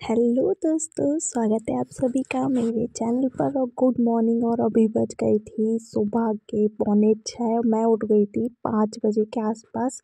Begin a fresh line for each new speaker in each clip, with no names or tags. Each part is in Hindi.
हेलो दोस्तों, स्वागत है आप सभी का मेरे चैनल पर। और गुड मॉर्निंग। और अभी बज गई थी सुबह के 6:45। मैं उठ गई थी 5 बजे के आसपास।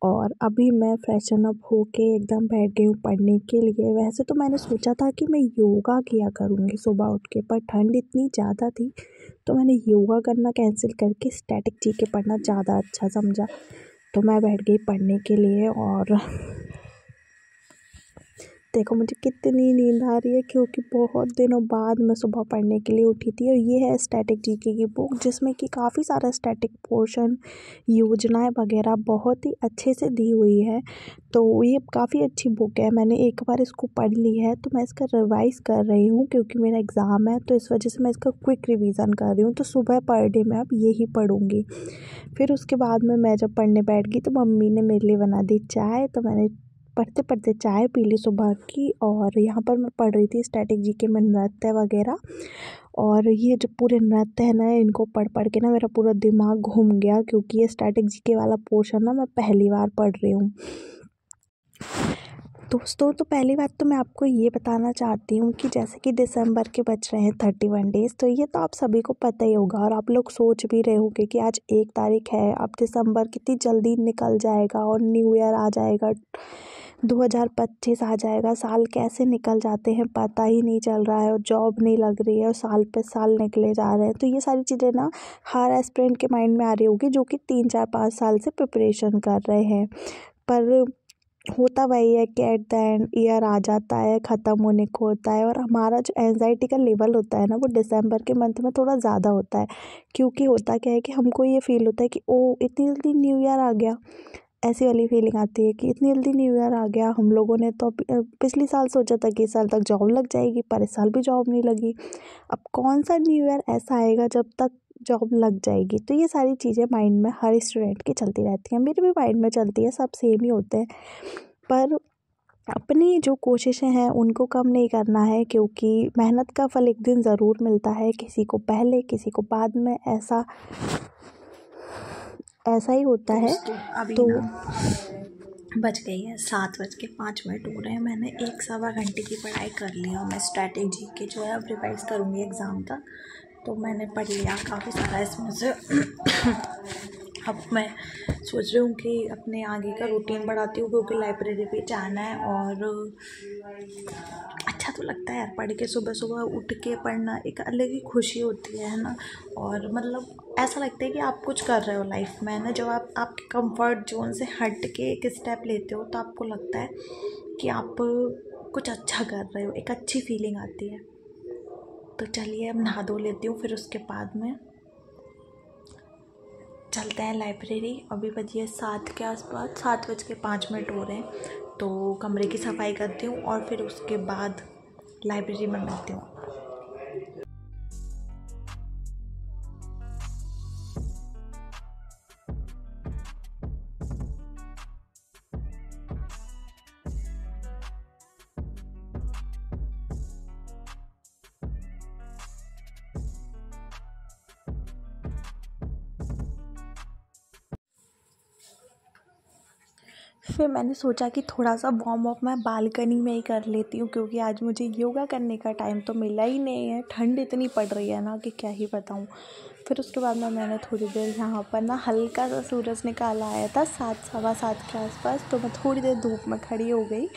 और अभी मैं फ्रेशन अप होके एकदम बैठ गई हूँ पढ़ने के लिए। वैसे तो मैंने सोचा था कि मैं योगा किया करूँगी सुबह उठ के, पर ठंड इतनी ज़्यादा थी तो मैंने योगा करना कैंसिल करके स्टैटिक जीके पढ़ना ज़्यादा अच्छा समझा। तो मैं बैठ गई पढ़ने के लिए। और देखो मुझे कितनी नींद आ रही है, क्योंकि बहुत दिनों बाद मैं सुबह पढ़ने के लिए उठी थी। और ये है स्टैटिक जीके की बुक, जिसमें कि काफ़ी सारा स्टैटिक पोर्शन, योजनाएं वगैरह बहुत ही अच्छे से दी हुई है। तो ये काफ़ी अच्छी बुक है। मैंने एक बार इसको पढ़ ली है, तो मैं इसका रिवाइज कर रही हूँ क्योंकि मेरा एग्ज़ाम है। तो इस वजह से मैं इसका क्विक रिवीजन कर रही हूँ। तो सुबह पर डे मैं अब यही पढ़ूँगी। फिर उसके बाद में मैं जब पढ़ने बैठ गई तो मम्मी ने मेरे लिए बना दी चाय। तो मैंने पढ़ते पढ़ते चाय पी ली सुबह की। और यहाँ पर मैं पढ़ रही थी स्टैटिक जीके में नृत्य वगैरह। और ये जो पूरे नृत्य है ना, इनको पढ़ पढ़ के ना मेरा पूरा दिमाग घूम गया, क्योंकि ये स्टैटिक जीके वाला पोर्शन ना मैं पहली बार पढ़ रही हूँ। दोस्तों, तो पहली बात तो मैं आपको ये बताना चाहती हूँ कि जैसे कि दिसंबर के बच रहे हैं 31 डेज़, तो ये तो आप सभी को पता ही होगा। और आप लोग सोच भी रहे होंगे कि आज 1 तारीख है, अब दिसंबर कितनी जल्दी निकल जाएगा और न्यू ईयर आ जाएगा, 2025 आ जाएगा। साल कैसे निकल जाते हैं पता ही नहीं चल रहा है। और जॉब नहीं लग रही है और साल पे साल निकले जा रहे हैं। तो ये सारी चीज़ें ना हर एस्पिरेंट के माइंड में आ रही होगी, जो कि 3 4 5 साल से प्रिपरेशन कर रहे हैं। पर होता वही है कि एट द एंड ईयर आ जाता है, ख़त्म होने को होता है। और हमारा जो एंजाइटी का लेवल होता है ना, वो दिसंबर के मंथ में थोड़ा ज़्यादा होता है। क्योंकि होता क्या है कि हमको ये फील होता है कि ओ इतनी जल्दी न्यू ईयर आ गया। ऐसी वाली फीलिंग आती है कि इतनी जल्दी न्यू ईयर आ गया। हम लोगों ने तो पिछले साल सोचा था कि इस साल तक जॉब लग जाएगी, पर इस साल भी जॉब नहीं लगी। अब कौन सा न्यू ईयर ऐसा आएगा जब तक जॉब लग जाएगी। तो ये सारी चीज़ें माइंड में हर स्टूडेंट की चलती रहती हैं, मेरे भी माइंड में चलती है, सब सेम ही होते हैं। पर अपनी जो कोशिशें हैं उनको कम नहीं करना है, क्योंकि मेहनत का फल एक दिन ज़रूर मिलता है, किसी को पहले किसी को बाद में। ऐसा ही होता है।
अभी
तो
ना बज गई है 7:05 हो रहे हैं। मैंने 1 सवा घंटे की पढ़ाई कर ली और मैं स्ट्रैटेजी के जो है अब रिवाइज करूँगी एग्ज़ाम तक। तो मैंने पढ़ लिया काफ़ी सारा इसमें से। अब मैं सोच रही हूँ कि अपने आगे का रूटीन बढ़ाती हूँ, क्योंकि लाइब्रेरी भी जाना है। और अच्छा तो लगता है यार पढ़ के, सुबह सुबह उठ के पढ़ना एक अलग ही खुशी होती है ना। और मतलब ऐसा लगता है कि आप कुछ कर रहे हो लाइफ में ना। जब आप आपके कंफर्ट जोन से हट के एक स्टेप लेते हो तो आपको लगता है कि आप कुछ अच्छा कर रहे हो, एक अच्छी फीलिंग आती है। तो चलिए अब नहा धो लेती हूँ, फिर उसके बाद में चलते हैं लाइब्रेरी। अभी बजिए 7 के आसपास, 7:05 हो रहे हैं। तो कमरे की सफाई करती हूँ और फिर उसके बाद लाइब्रेरी में मिलती हूँ।
फिर मैंने सोचा कि थोड़ा सा वार्म अप मैं बालकनी में ही कर लेती हूँ, क्योंकि आज मुझे योगा करने का टाइम तो मिला ही नहीं है। ठंड इतनी पड़ रही है ना कि क्या ही बताऊँ। फिर उसके बाद में मैंने थोड़ी देर यहाँ पर ना हल्का सा सूरज निकाला आया था 7 सवा 7 के आसपास। तो मैं थोड़ी देर धूप में खड़ी हो गई।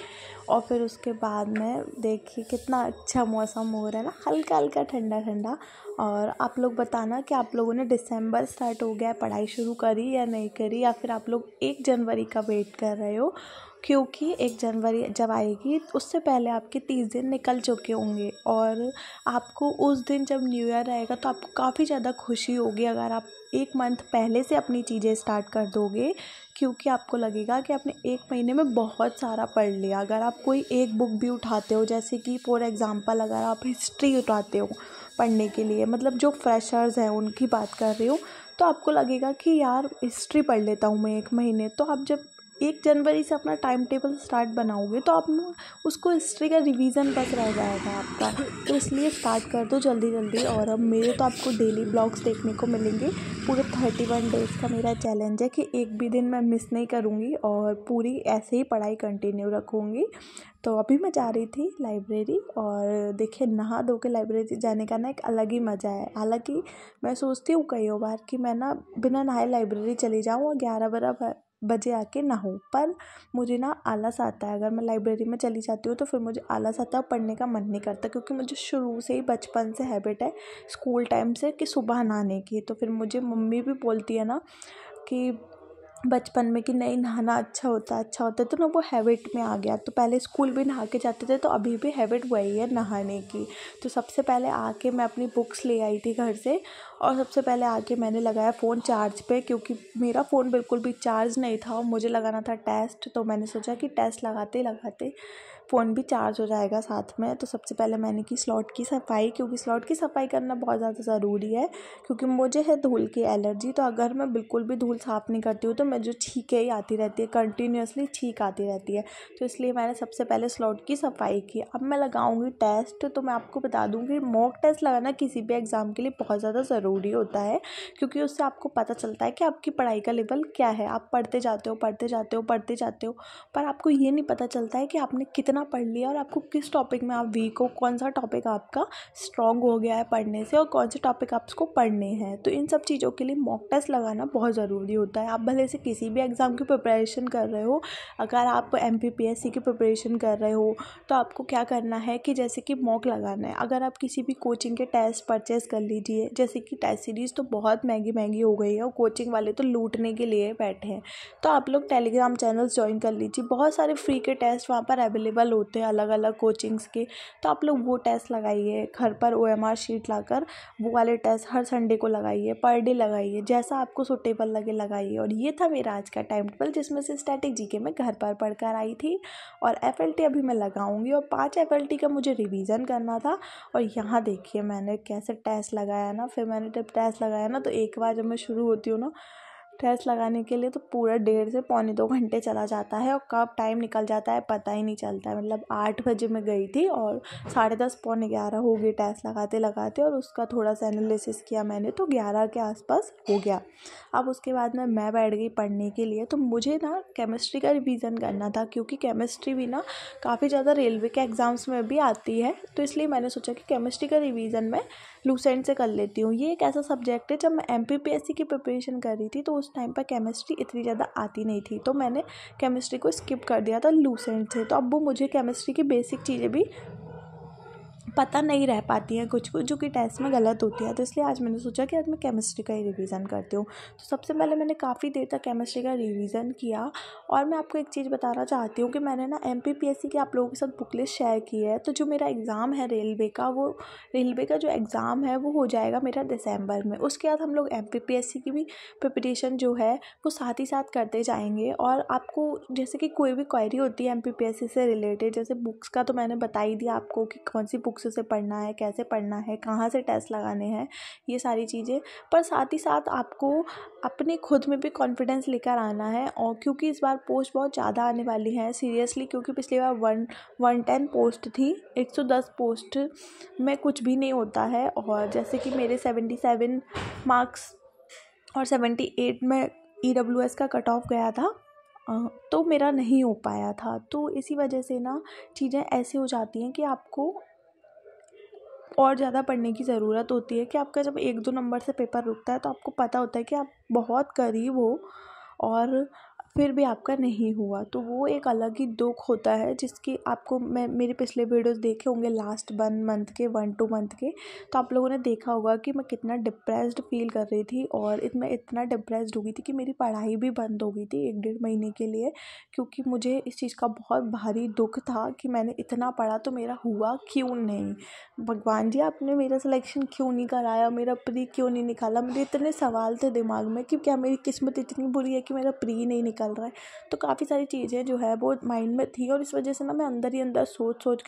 और फिर उसके बाद में देखिए कितना अच्छा मौसम हो रहा है ना, हल्का हल्का ठंडा ठंडा। और आप लोग बताना कि आप लोगों ने दिसंबर स्टार्ट हो गया पढ़ाई शुरू करी या नहीं करी, या फिर आप लोग 1 जनवरी का वेट कर रहे हो। क्योंकि 1 जनवरी जब आएगी उससे पहले आपके 30 दिन निकल चुके होंगे। और आपको उस दिन जब न्यू ईयर आएगा तो आपको काफ़ी ज़्यादा खुशी होगी अगर आप 1 मंथ पहले से अपनी चीज़ें स्टार्ट कर दोगे। क्योंकि आपको लगेगा कि आपने 1 महीने में बहुत सारा पढ़ लिया। अगर आप कोई एक बुक भी उठाते हो, जैसे कि फॉर एग्ज़ाम्पल अगर आप हिस्ट्री उठाते हो पढ़ने के लिए, मतलब जो फ्रेशर्स हैं उनकी बात कर रही हूँ, तो आपको लगेगा कि यार हिस्ट्री पढ़ लेता हूँ मैं 1 महीने। तो आप जब 1 जनवरी से अपना टाइम टेबल स्टार्ट बनाओगे तो आप उसको हिस्ट्री का रिवीजन बस रह जाएगा आपका। तो इसलिए स्टार्ट कर दो जल्दी जल्दी। और अब मेरे तो आपको डेली ब्लॉग्स देखने को मिलेंगे। पूरे 31 डेज़ का मेरा चैलेंज है कि एक भी दिन मैं मिस नहीं करूँगी और पूरी ऐसे ही पढ़ाई कंटिन्यू रखूँगी। तो अभी मैं जा रही थी लाइब्रेरी और देखिए नहा धो के लाइब्रेरी जाने का ना एक अलग ही मज़ा है। हालांकि मैं सोचती हूँ कई बार कि मैं ना बिना नहाए लाइब्रेरी चली जाऊँ और 11-12 बजे आके नहाऊँ, पर मुझे ना आलस आता है। अगर मैं लाइब्रेरी में चली जाती हूँ तो फिर मुझे आलस आता है और पढ़ने का मन नहीं करता, क्योंकि मुझे शुरू से ही बचपन से हैबिट है स्कूल टाइम से कि सुबह नहाने की। तो फिर मुझे मम्मी भी बोलती है ना कि बचपन में कि नहीं नहाना अच्छा होता है, तो ना वो हैबिट में आ गया। तो पहले स्कूल भी नहा के जाते थे, तो अभी भी हैबिट वही है नहाने की। तो सबसे पहले आके मैं अपनी बुक्स ले आई थी घर से और सबसे पहले आके मैंने लगाया फ़ोन चार्ज पे, क्योंकि मेरा फ़ोन बिल्कुल भी चार्ज नहीं था और मुझे लगाना था टेस्ट। तो मैंने सोचा कि टेस्ट लगाते लगाते फ़ोन भी चार्ज हो जाएगा साथ में। तो सबसे पहले मैंने की स्लॉट की सफाई, क्योंकि स्लॉट की सफाई करना बहुत ज़्यादा ज़रूरी है, क्योंकि मुझे है धूल की एलर्जी। तो अगर मैं बिल्कुल भी धूल साफ़ नहीं करती हूँ तो मुझे छींकें ही आती रहती है, कंटिन्यूअसली छींक आती रहती है। तो इसलिए मैंने सबसे पहले स्लॉट की सफाई की। अब मैं लगाऊंगी टेस्ट। तो मैं आपको बता दूँ कि मॉक टेस्ट लगाना किसी भी एग्ज़ाम के लिए बहुत ज़्यादा ज़रूरी होता है, क्योंकि उससे आपको पता चलता है कि आपकी पढ़ाई का लेवल क्या है। आप पढ़ते जाते हो पर आपको ये नहीं पता चलता है कि आपने कितना पढ़ लिया और आपको किस टॉपिक में आप वीक हो, कौन सा टॉपिक आपका स्ट्रॉन्ग हो गया है पढ़ने से और कौन से टॉपिक आपको पढ़ने हैं। तो इन सब चीज़ों के लिए मॉक टेस्ट लगाना बहुत ज़रूरी होता है। आप भले से किसी भी एग्ज़ाम की प्रिपरेशन कर रहे हो, अगर आप MPPSC की प्रिपरेशन कर रहे हो तो आपको क्या करना है कि जैसे कि मॉक लगाना है। अगर आप किसी भी कोचिंग के टेस्ट परचेज़ कर लीजिए, जैसे कि टेस्ट सीरीज़ तो बहुत महंगी हो गई है और कोचिंग वाले तो लूटने के लिए बैठे हैं। तो आप लोग टेलीग्राम चैनल्स ज्वाइन कर लीजिए, बहुत सारे फ्री के टेस्ट वहाँ पर अवेलेबल होते हैं अलग अलग कोचिंग्स के। तो आप लोग वो टेस्ट लगाइए घर पर, OMR शीट लाकर वो वाले टेस्ट हर संडे को लगाइए, पर डे लगाइए, जैसा आपको सूटेबल लगे लगाइए। और ये था मेरा आज का टाइम टेबल, जिसमें से स्टैटिक जीके मैं घर पर पढ़कर आई थी और FLT अभी मैं लगाऊंगी और 5 FLT का मुझे रिवीजन करना था। और यहाँ देखिए मैंने कैसे टेस्ट लगाया ना। फिर मैंने जब टेस्ट लगाया ना तो एक बार जब मैं शुरू होती हूँ ना टेस्ट लगाने के लिए तो पूरा 1.5 से पौने 2 घंटे चला जाता है और कब टाइम निकल जाता है पता ही नहीं चलता है। मतलब 8 बजे मैं गई थी और 10:30 पौने 11 हो गए टेस्ट लगाते लगाते, और उसका थोड़ा सा एनालिसिस किया मैंने तो 11 के आसपास हो गया। अब उसके बाद में मैं बैठ गई पढ़ने के लिए। तो मुझे ना केमिस्ट्री का रिवीजन करना था, क्योंकि केमिस्ट्री भी ना काफ़ी ज़्यादा रेलवे के एग्ज़ाम्स में भी आती है। तो इसलिए मैंने सोचा कि केमिस्ट्री का रिवीजन मैं लूसेंट से कर लेती हूँ। ये एक ऐसा सब्जेक्ट है, जब मैं MPPSC की प्रिपरेशन कर रही थी तो उस टाइम पर केमिस्ट्री इतनी ज़्यादा आती नहीं थी, तो मैंने केमिस्ट्री को स्किप कर दिया था लूसेंट से। तो अब वो मुझे केमिस्ट्री की बेसिक चीज़ें भी पता नहीं रह पाती हैं, कुछ जो कि टेस्ट में गलत होती है। तो इसलिए आज मैंने सोचा कि आज मैं केमिस्ट्री का ही रिवीजन करती हूँ। तो सबसे पहले मैंने काफ़ी देर तक केमिस्ट्री का रिवीजन किया। और मैं आपको एक चीज़ बताना चाहती हूँ कि मैंने ना MPPSC की आप लोगों के साथ बुक लिस्ट शेयर की है। तो जो मेरा एग्ज़ाम है रेलवे का, वो रेलवे का जो एग्ज़ाम है वो हो जाएगा मेरा दिसंबर में। उसके बाद हम लोग MPPSC की भी प्रिपरेशन जो है वो साथ ही साथ करते जाएंगे। और आपको जैसे कि कोई भी क्वेरी होती है MPPSC से रिलेटेड, जैसे बुक्स का तो मैंने बता ही दिया आपको कि कौन सी बुक्स से पढ़ना है, कैसे पढ़ना है, कहाँ से टेस्ट लगाने हैं, ये सारी चीज़ें। पर साथ ही साथ आपको अपने खुद में भी कॉन्फिडेंस लेकर आना है। और क्योंकि इस बार पोस्ट बहुत ज़्यादा आने वाली हैं सीरियसली, क्योंकि पिछली बार 110 पोस्ट थी, 110 पोस्ट में कुछ भी नहीं होता है। और जैसे कि मेरे 77 मार्क्स और 78 में EWS का कट ऑफ गया था, तो मेरा नहीं हो पाया था। तो इसी वजह से ना चीज़ें ऐसी हो जाती हैं कि आपको और ज़्यादा पढ़ने की ज़रूरत होती है। कि आपका जब 1-2 नंबर से पेपर रुकता है तो आपको पता होता है कि आप बहुत करीब हो और फिर भी आपका नहीं हुआ। तो वो एक अलग ही दुख होता है, जिसकी आपको मैं मेरे पिछले वीडियोस देखे होंगे लास्ट 1-2 मंथ के, तो आप लोगों ने देखा होगा कि मैं कितना डिप्रेस्ड फील कर रही थी। और मैं इतना डिप्रेस्ड हो गई थी कि मेरी पढ़ाई भी बंद हो गई थी 1-1.5 महीने के लिए, क्योंकि मुझे इस चीज़ का बहुत भारी दुख था कि मैंने इतना पढ़ा तो मेरा हुआ क्यों नहीं। भगवान जी आपने मेरा सिलेक्शन क्यों नहीं कराया, मेरा प्री क्यों नहीं निकाला। मेरे इतने सवाल थे दिमाग में कि क्या मेरी किस्मत इतनी बुरी है कि मेरा प्री नहीं निकल रहा है। तो काफ़ी सारी चीज़ें जो है वो माइंड में थी, और इस वजह से ना मैं अंदर ही अंदर सोच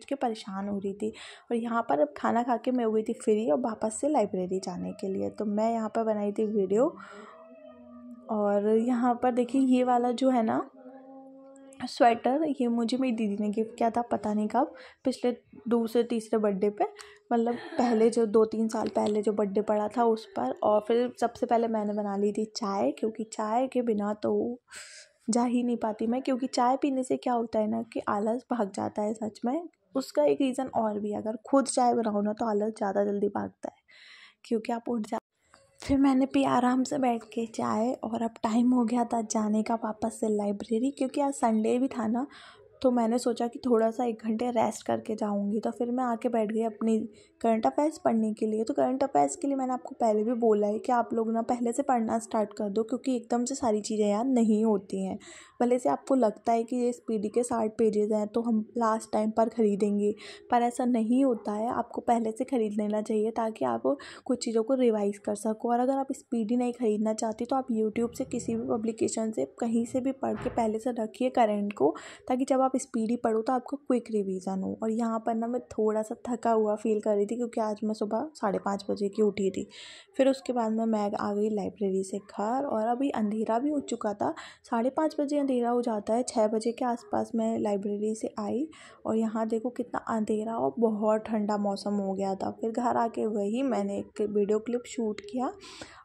के परेशान हो रही थी। और यहाँ पर अब खाना खा के मैं हो गई थी फ्री और वापस से लाइब्रेरी जाने के लिए। तो मैं यहाँ पर बनाई थी वीडियो। और यहाँ पर देखिए ये वाला जो है ना स्वेटर ये मुझे मेरी दीदी ने गिफ्ट किया था, पता नहीं कब, पिछले दूसरे तीसरे बर्थडे पे, मतलब पहले जो 2-3 साल पहले जो बर्थडे पड़ा था उस पर। और फिर सबसे पहले मैंने बना ली थी चाय, क्योंकि चाय के बिना तो जा ही नहीं पाती मैं, क्योंकि चाय पीने से क्या होता है ना कि आलस भाग जाता है सच में। उसका एक रीज़न और भी है, अगर खुद चाय बनाओ ना तो आलस ज़्यादा जल्दी भागता है, क्योंकि आप उठ जा। फिर मैंने पी आराम से बैठ के चाय, और अब टाइम हो गया था जाने का वापस से लाइब्रेरी, क्योंकि आज संडे भी था ना, तो मैंने सोचा कि थोड़ा सा 1 घंटे रेस्ट करके जाऊंगी। तो फिर मैं आके बैठ गई अपनी करंट अफेयर्स पढ़ने के लिए। तो करंट अफेयर्स के लिए मैंने आपको पहले भी बोला है कि आप लोग ना पहले से पढ़ना स्टार्ट कर दो, क्योंकि एकदम से सारी चीज़ें याद नहीं होती हैं। भले से आपको लगता है कि ये स्पीडी के 60 पेजेस हैं तो हम लास्ट टाइम पर ख़रीदेंगे, पर ऐसा नहीं होता है। आपको पहले से ख़रीद लेना चाहिए ताकि आप कुछ चीज़ों को रिवाइज़ कर सको। और अगर आप स्पीडी नहीं ख़रीदना चाहती तो आप यूट्यूब से किसी भी पब्लिकेशन से कहीं से भी पढ़ के पहले से रखिए करंट को, ताकि जब आप स्पीडी पढ़ो तो आपको क्विक रिवीजन हो। और यहाँ पर ना मैं थोड़ा सा थका हुआ फील कर रही थी, क्योंकि आज मैं सुबह 5:30 बजे की उठी थी। फिर उसके बाद मैं आ गई लाइब्रेरी से घर, और अभी अंधेरा भी हो चुका था। 5:30 बजे अंधेरा हो जाता है, 6 बजे के आसपास मैं लाइब्रेरी से आई, और यहाँ देखो कितना अंधेरा और बहुत ठंडा मौसम हो गया था। फिर घर आके वही मैंने एक वीडियो क्लिप शूट किया,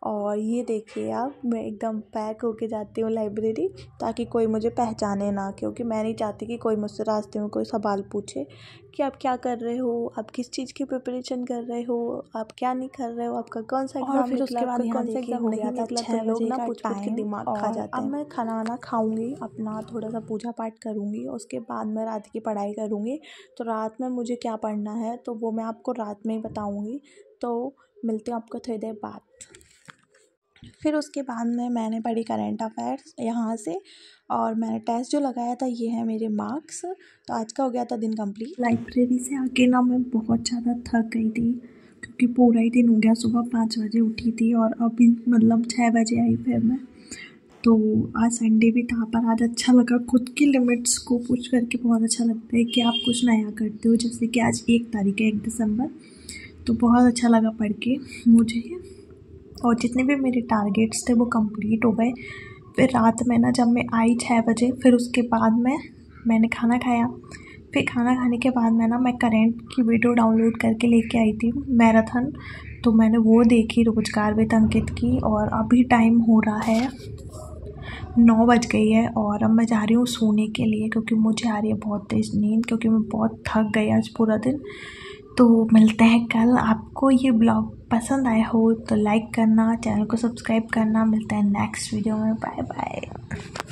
और ये देखिए आप, मैं एकदम पैक होके जाती हूँ लाइब्रेरी, ताकि कोई मुझे पहचाने ना, क्योंकि मैं नहीं चाहती कि कोई मुझसे रास्ते में कोई सवाल पूछे कि आप क्या कर रहे हो, आप किस चीज़ की प्रिपरेशन कर रहे हो, आप क्या नहीं कर रहे हो, आपका कौन सा एग्जाम निकला, उसके बाद कौन सा एग्जाम नहीं निकला। तो लोग ना पूछ के दिमाग खा जाते हैं। अब मैं खाना वाना खाऊंगी, अपना थोड़ा सा पूजा पाठ करूँगी, उसके बाद मैं रात की पढ़ाई करूँगी। तो रात में मुझे क्या पढ़ना है तो वो मैं आपको रात में ही बताऊँगी। तो मिलते हैं आपको थोड़ी देर बाद। फिर उसके बाद में मैंने पढ़ी करंट अफेयर्स यहाँ से, और मैंने टेस्ट जो लगाया था ये है मेरे मार्क्स। तो आज का हो गया था दिन कंप्लीट। लाइब्रेरी से आके ना मैं बहुत ज़्यादा थक गई थी, क्योंकि पूरा ही दिन हो गया। सुबह 5 बजे उठी थी और अभी मतलब 6 बजे आई फिर मैं। तो आज संडे भी था, पर आज अच्छा लगा खुद की लिमिट्स को पुश करके। बहुत अच्छा लगता है कि आप कुछ नया करते हो, जैसे कि आज 1 तारीख है, 1 दिसंबर। तो बहुत अच्छा लगा पढ़ के मुझे, और जितने भी मेरे टारगेट्स थे वो कंप्लीट हो गए। फिर रात में ना जब मैं आई 6 बजे, फिर उसके बाद मैंने खाना खाया। फिर खाना खाने के बाद मैं करंट की वीडियो डाउनलोड करके लेके आई थी, मैराथन। तो मैंने वो देखी, रोजगार विद अंकित की। और अभी टाइम हो रहा है 9 बज गई है, और अब मैं जा रही हूँ सोने के लिए, क्योंकि मुझे आ रही है बहुत तेज़ नींद, क्योंकि मैं बहुत थक गई आज पूरा दिन। तो मिलते हैं कल। आपको ये ब्लॉग पसंद आया हो तो लाइक करना, चैनल को सब्सक्राइब करना। मिलते हैं नेक्स्ट वीडियो में। Bye bye.